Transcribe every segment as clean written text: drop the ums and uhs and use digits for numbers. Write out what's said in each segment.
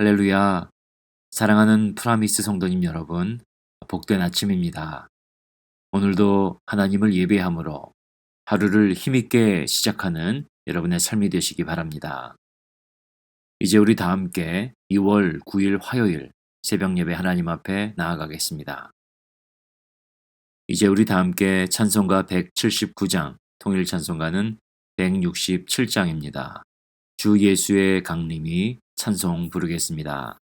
할렐루야. 사랑하는 프라미스 성도님 여러분, 복된 아침입니다. 오늘도 하나님을 예배함으로 하루를 힘있게 시작하는 여러분의 삶이 되시기 바랍니다. 이제 우리 다 함께 2월 9일 화요일 새벽 예배 하나님 앞에 나아가겠습니다. 이제 우리 다 함께 찬송가 179장, 통일 찬송가는 167장입니다. 주 예수의 강림이 찬송 부르겠습니다.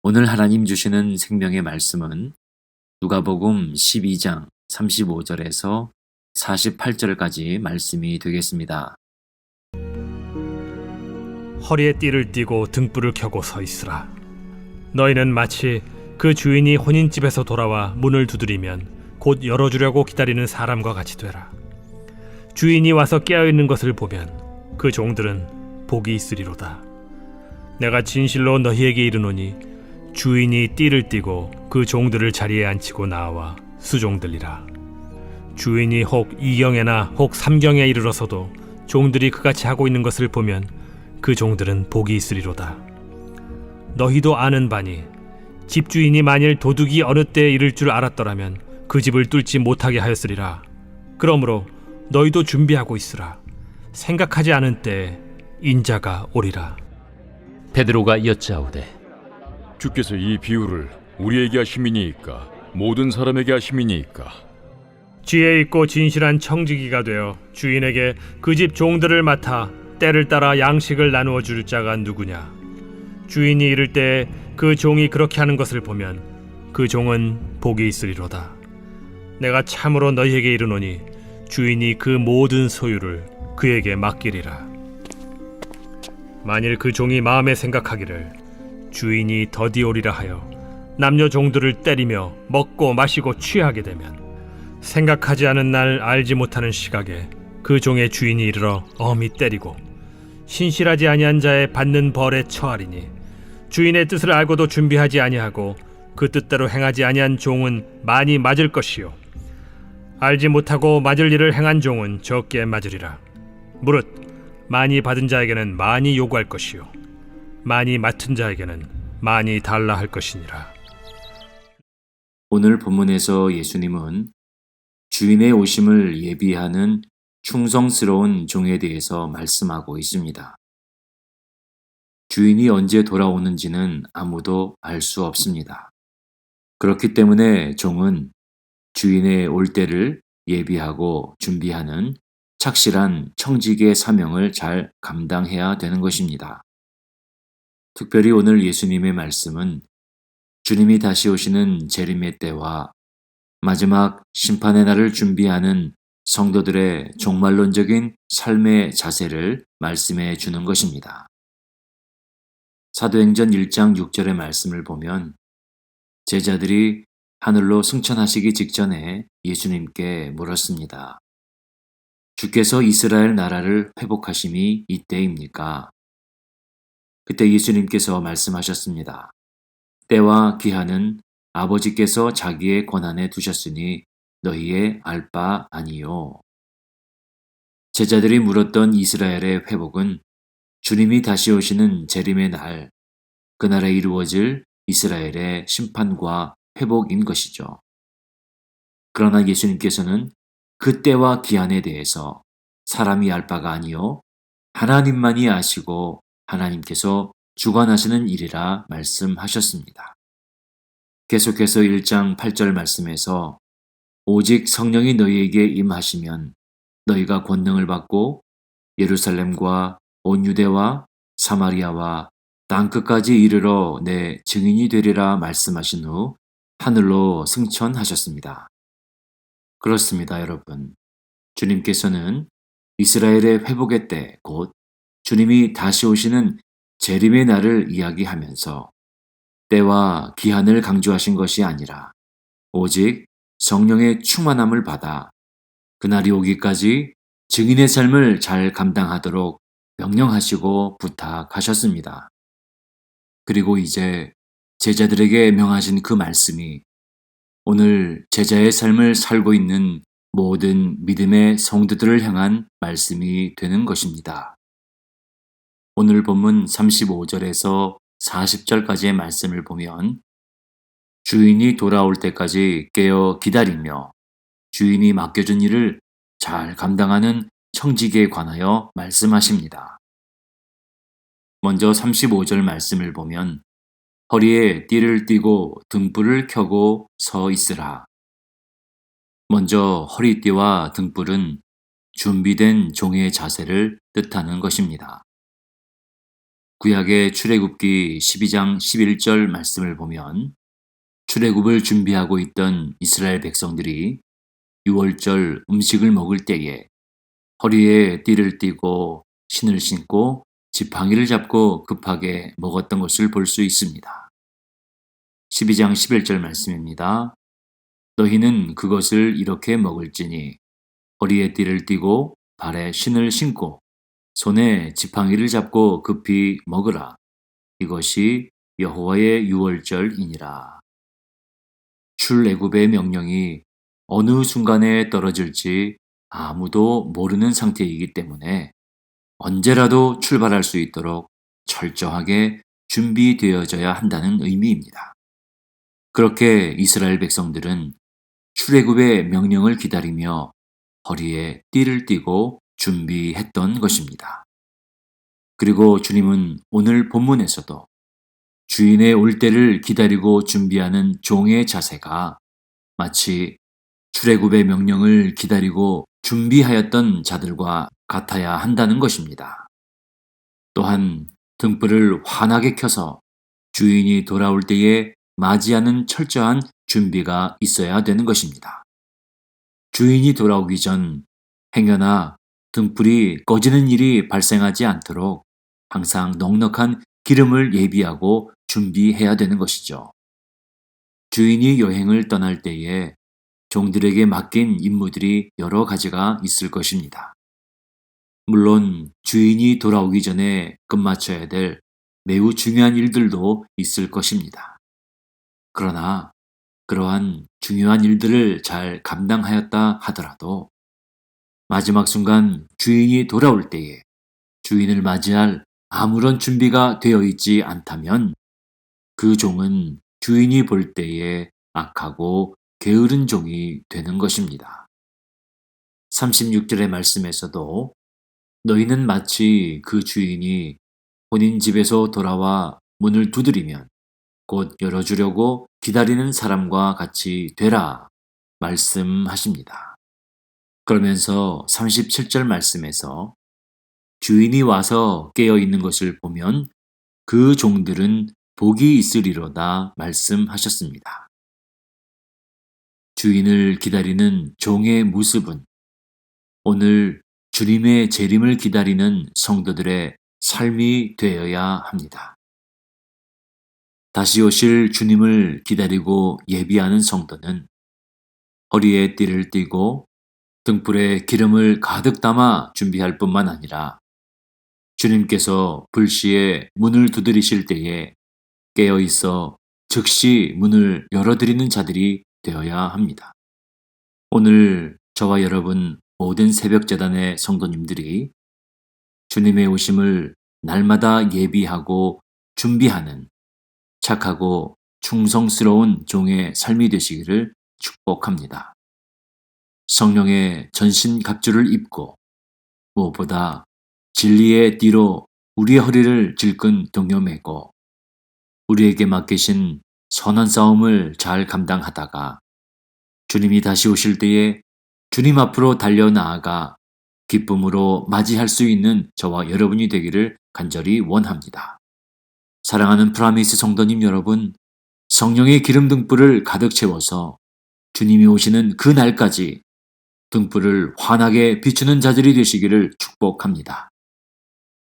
오늘 하나님 주시는 생명의 말씀은 누가복음 12장 35절에서 48절까지 말씀이 되겠습니다. 허리에 띠를 띠고 등불을 켜고 서 있으라. 너희는 마치 그 주인이 혼인집에서 돌아와 문을 두드리면 곧 열어주려고 기다리는 사람과 같이 되라. 주인이 와서 깨어있는 것을 보면 그 종들은 복이 있으리로다. 내가 진실로 너희에게 이르노니 주인이 띠를 띠고 그 종들을 자리에 앉히고 나와 수종들리라. 주인이 혹 2경에나 혹 3경에 이르러서도 종들이 그같이 하고 있는 것을 보면 그 종들은 복이 있으리로다. 너희도 아는 바니 집주인이 만일 도둑이 어느 때에 이를 줄 알았더라면 그 집을 뚫지 못하게 하였으리라. 그러므로 너희도 준비하고 있으라. 생각하지 않은 때에 인자가 오리라. 베드로가 여짜오되 주께서 이 비유를 우리에게 하심이니이까 모든 사람에게 하심이니이까? 지혜 있고 진실한 청지기가 되어 주인에게 그 집 종들을 맡아 때를 따라 양식을 나누어 줄 자가 누구냐? 주인이 이를 때 그 종이 그렇게 하는 것을 보면 그 종은 복이 있으리로다. 내가 참으로 너희에게 이르노니 주인이 그 모든 소유를 그에게 맡기리라. 만일 그 종이 마음에 생각하기를 주인이 더디 오리라 하여 남녀 종들을 때리며 먹고 마시고 취하게 되면 생각하지 않은 날 알지 못하는 시각에 그 종의 주인이 이르러 엄히 때리고 신실하지 아니한 자의 받는 벌에 처하리니 주인의 뜻을 알고도 준비하지 아니하고 그 뜻대로 행하지 아니한 종은 많이 맞을 것이요 알지 못하고 맞을 일을 행한 종은 적게 맞으리라. 무릇 많이 받은 자에게는 많이 요구할 것이요 많이 맡은 자에게는 많이 달라 할 것이니라. 오늘 본문에서 예수님은 주인의 오심을 예비하는 충성스러운 종에 대해서 말씀하고 있습니다. 주인이 언제 돌아오는지는 아무도 알 수 없습니다. 그렇기 때문에 종은 주인의 올 때를 예비하고 준비하는 착실한 청지기의 사명을 잘 감당해야 되는 것입니다. 특별히 오늘 예수님의 말씀은 주님이 다시 오시는 재림의 때와 마지막 심판의 날을 준비하는 성도들의 종말론적인 삶의 자세를 말씀해 주는 것입니다. 사도행전 1장 6절의 말씀을 보면 제자들이 하늘로 승천하시기 직전에 예수님께 물었습니다. 주께서 이스라엘 나라를 회복하심이 이때입니까? 그때 예수님께서 말씀하셨습니다. 때와 기한은 아버지께서 자기의 권한에 두셨으니 너희의 알 바 아니요. 제자들이 물었던 이스라엘의 회복은 주님이 다시 오시는 재림의 날, 그날에 이루어질 이스라엘의 심판과 회복인 것이죠. 그러나 예수님께서는 그 때와 기한에 대해서 사람이 알 바가 아니요 하나님만이 아시고 하나님께서 주관하시는 일이라 말씀하셨습니다. 계속해서 1장 8절 말씀에서 오직 성령이 너희에게 임하시면 너희가 권능을 받고 예루살렘과 온 유대와 사마리아와 땅끝까지 이르러 내 증인이 되리라 말씀하신 후 하늘로 승천하셨습니다. 그렇습니다, 여러분. 주님께서는 이스라엘의 회복의 때, 곧 주님이 다시 오시는 재림의 날을 이야기하면서 때와 기한을 강조하신 것이 아니라 오직 성령의 충만함을 받아 그날이 오기까지 증인의 삶을 잘 감당하도록 명령하시고 부탁하셨습니다. 그리고 이제 제자들에게 명하신 그 말씀이 오늘 제자의 삶을 살고 있는 모든 믿음의 성도들을 향한 말씀이 되는 것입니다. 오늘 본문 35절에서 40절까지의 말씀을 보면 주인이 돌아올 때까지 깨어 기다리며 주인이 맡겨준 일을 잘 감당하는 청지기에 관하여 말씀하십니다. 먼저 35절 말씀을 보면 허리에 띠를 띠고 등불을 켜고 서 있으라. 먼저 허리띠와 등불은 준비된 종의 자세를 뜻하는 것입니다. 구약의 출애굽기 12장 11절 말씀을 보면 출애굽을 준비하고 있던 이스라엘 백성들이 유월절 음식을 먹을 때에 허리에 띠를 띠고 신을 신고 지팡이를 잡고 급하게 먹었던 것을 볼 수 있습니다. 12장 11절 말씀입니다. 너희는 그것을 이렇게 먹을지니 허리에 띠를 띠고 발에 신을 신고 손에 지팡이를 잡고 급히 먹으라. 이것이 여호와의 유월절이니라. 출애굽의 명령이 어느 순간에 떨어질지 아무도 모르는 상태이기 때문에 언제라도 출발할 수 있도록 철저하게 준비되어져야 한다는 의미입니다. 그렇게 이스라엘 백성들은 출애굽의 명령을 기다리며 허리에 띠를 띠고 준비했던 것입니다. 그리고 주님은 오늘 본문에서도 주인의 올 때를 기다리고 준비하는 종의 자세가 마치 출애굽의 명령을 기다리고 준비하였던 자들과 같아야 한다는 것입니다. 또한 등불을 환하게 켜서 주인이 돌아올 때에 맞이하는 철저한 준비가 있어야 되는 것입니다. 주인이 돌아오기 전 행여나 등불이 꺼지는 일이 발생하지 않도록 항상 넉넉한 기름을 예비하고 준비해야 되는 것이죠. 주인이 여행을 떠날 때에 종들에게 맡긴 임무들이 여러 가지가 있을 것입니다. 물론 주인이 돌아오기 전에 끝마쳐야 될 매우 중요한 일들도 있을 것입니다. 그러나 그러한 중요한 일들을 잘 감당하였다 하더라도 마지막 순간 주인이 돌아올 때에 주인을 맞이할 아무런 준비가 되어 있지 않다면 그 종은 주인이 볼 때에 악하고 게으른 종이 되는 것입니다. 36절의 말씀에서도 너희는 마치 그 주인이 본인 집에서 돌아와 문을 두드리면 곧 열어주려고 기다리는 사람과 같이 되라 말씀하십니다. 그러면서 37절 말씀에서 주인이 와서 깨어 있는 것을 보면 그 종들은 복이 있으리로다 말씀하셨습니다. 주인을 기다리는 종의 모습은 오늘 주님의 재림을 기다리는 성도들의 삶이 되어야 합니다. 다시 오실 주님을 기다리고 예비하는 성도는 허리에 띠를 띠고 등불에 기름을 가득 담아 준비할 뿐만 아니라 주님께서 불시에 문을 두드리실 때에 깨어 있어 즉시 문을 열어드리는 자들이 되어야 합니다. 오늘 저와 여러분 모든 새벽재단의 성도님들이 주님의 오심을 날마다 예비하고 준비하는 착하고 충성스러운 종의 삶이 되시기를 축복합니다. 성령의 전신갑주를 입고 무엇보다 진리의 띠로 우리의 허리를 질끈 동여매고 우리에게 맡기신 선한 싸움을 잘 감당하다가 주님이 다시 오실 때에 주님 앞으로 달려나아가 기쁨으로 맞이할 수 있는 저와 여러분이 되기를 간절히 원합니다. 사랑하는 프라미스 성도님 여러분, 성령의 기름 등불을 가득 채워서 주님이 오시는 그 날까지 등불을 환하게 비추는 자들이 되시기를 축복합니다.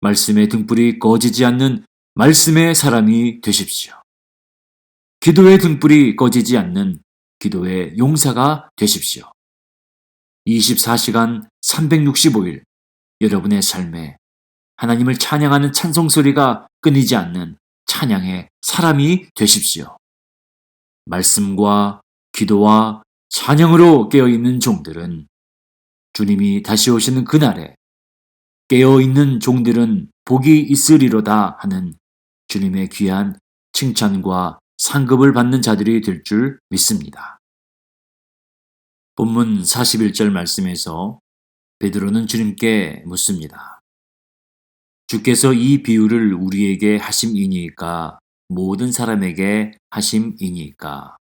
말씀의 등불이 꺼지지 않는 말씀의 사람이 되십시오. 기도의 등불이 꺼지지 않는 기도의 용사가 되십시오. 24시간 365일 여러분의 삶에 하나님을 찬양하는 찬송 소리가 끊이지 않는 찬양의 사람이 되십시오. 말씀과 기도와 찬양으로 깨어있는 종들은 주님이 다시 오시는 그날에 깨어있는 종들은 복이 있으리로다 하는 주님의 귀한 칭찬과 상급을 받는 자들이 될 줄 믿습니다. 본문 41절 말씀에서 베드로는 주님께 묻습니다. 주께서 이 비유를 우리에게 하심이니까 모든 사람에게 하심이니까.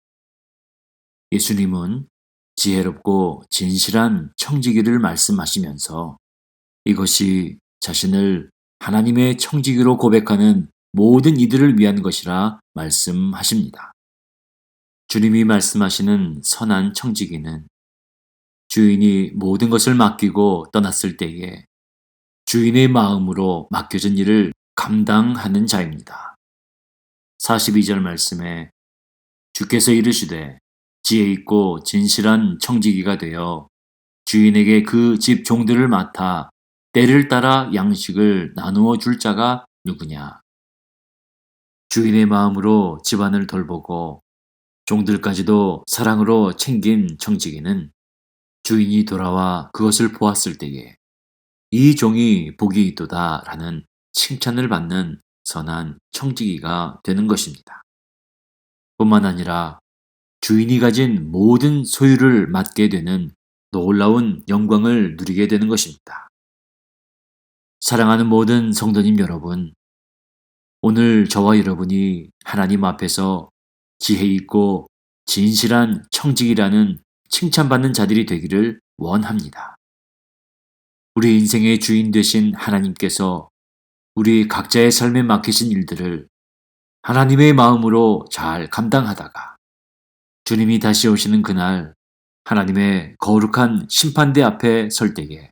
예수님은 지혜롭고 진실한 청지기를 말씀하시면서 이것이 자신을 하나님의 청지기로 고백하는 모든 이들을 위한 것이라 말씀하십니다. 주님이 말씀하시는 선한 청지기는 주인이 모든 것을 맡기고 떠났을 때에 주인의 마음으로 맡겨진 일을 감당하는 자입니다. 42절 말씀에 주께서 이르시되 지혜 있고 진실한 청지기가 되어 주인에게 그 집 종들을 맡아 때를 따라 양식을 나누어 줄 자가 누구냐. 주인의 마음으로 집안을 돌보고 종들까지도 사랑으로 챙긴 청지기는 주인이 돌아와 그것을 보았을 때에 이 종이 복이 있도다 라는 칭찬을 받는 선한 청지기가 되는 것입니다. 뿐만 아니라 주인이 가진 모든 소유를 맡게 되는 놀라운 영광을 누리게 되는 것입니다. 사랑하는 모든 성도님 여러분, 오늘 저와 여러분이 하나님 앞에서 지혜 있고 진실한 청직이라는 칭찬받는 자들이 되기를 원합니다. 우리 인생의 주인 되신 하나님께서 우리 각자의 삶에 맡기신 일들을 하나님의 마음으로 잘 감당하다가 주님이 다시 오시는 그날 하나님의 거룩한 심판대 앞에 설 때에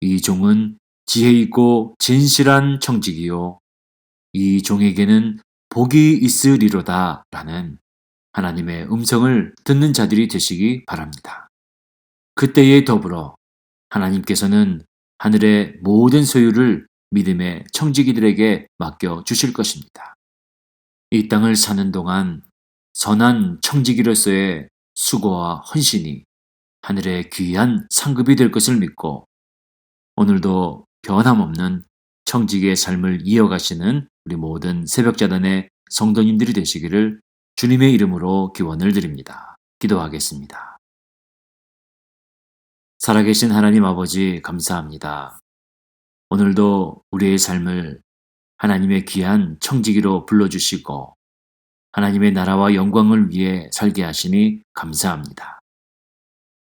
이 종은 지혜 있고 진실한 청직이요 이 종에게는 복이 있으리로다 라는 하나님의 음성을 듣는 자들이 되시기 바랍니다. 그때에 더불어 하나님께서는 하늘의 모든 소유를 믿음의 청지기들에게 맡겨 주실 것입니다. 이 땅을 사는 동안 선한 청지기로서의 수고와 헌신이 하늘의 귀한 상급이 될 것을 믿고 오늘도 변함없는 청지기의 삶을 이어가시는 우리 모든 새벽자단의 성도님들이 되시기를 주님의 이름으로 기원을 드립니다. 기도하겠습니다. 살아계신 하나님 아버지 감사합니다. 오늘도 우리의 삶을 하나님의 귀한 청지기로 불러주시고 하나님의 나라와 영광을 위해 살게 하시니 감사합니다.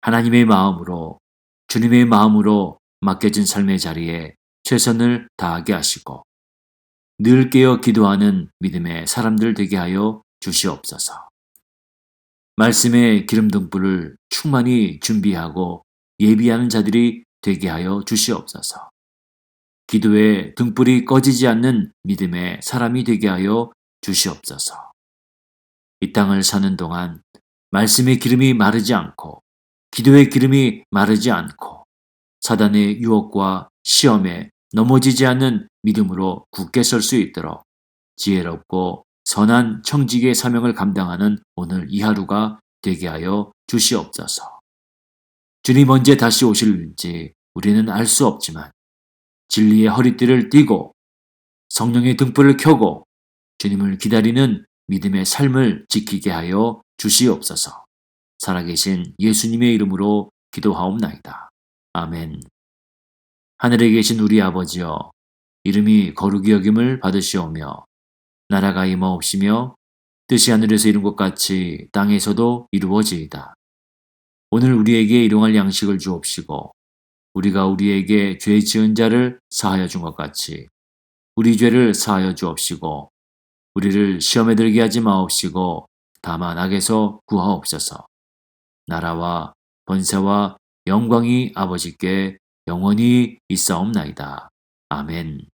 하나님의 마음으로 주님의 마음으로 맡겨진 삶의 자리에 최선을 다하게 하시고 늘 깨어 기도하는 믿음의 사람들 되게 하여 주시옵소서. 말씀의 기름등불을 충만히 준비하고 예비하는 자들이 되게 하여 주시옵소서. 기도의 등불이 꺼지지 않는 믿음의 사람이 되게 하여 주시옵소서. 이 땅을 사는 동안 말씀의 기름이 마르지 않고 기도의 기름이 마르지 않고 사단의 유혹과 시험에 넘어지지 않는 믿음으로 굳게 설 수 있도록 지혜롭고 선한 청지기의 사명을 감당하는 오늘 이 하루가 되게 하여 주시옵소서. 주님 언제 다시 오실지 우리는 알 수 없지만 진리의 허리띠를 띠고 성령의 등불을 켜고 주님을 기다리는 믿음의 삶을 지키게 하여 주시옵소서. 살아계신 예수님의 이름으로 기도하옵나이다. 아멘. 하늘에 계신 우리 아버지여, 이름이 거룩히 여김을 받으시오며 나라가 임하옵시며 뜻이 하늘에서 이룬 것 같이 땅에서도 이루어지이다. 오늘 우리에게 일용할 양식을 주옵시고 우리가 우리에게 죄 지은 자를 사하여 준 것 같이 우리 죄를 사하여 주옵시고 우리를 시험에 들게 하지 마옵시고 다만 악에서 구하옵소서. 나라와 번세와 영광이 아버지께 영원히 있사옵나이다. 아멘.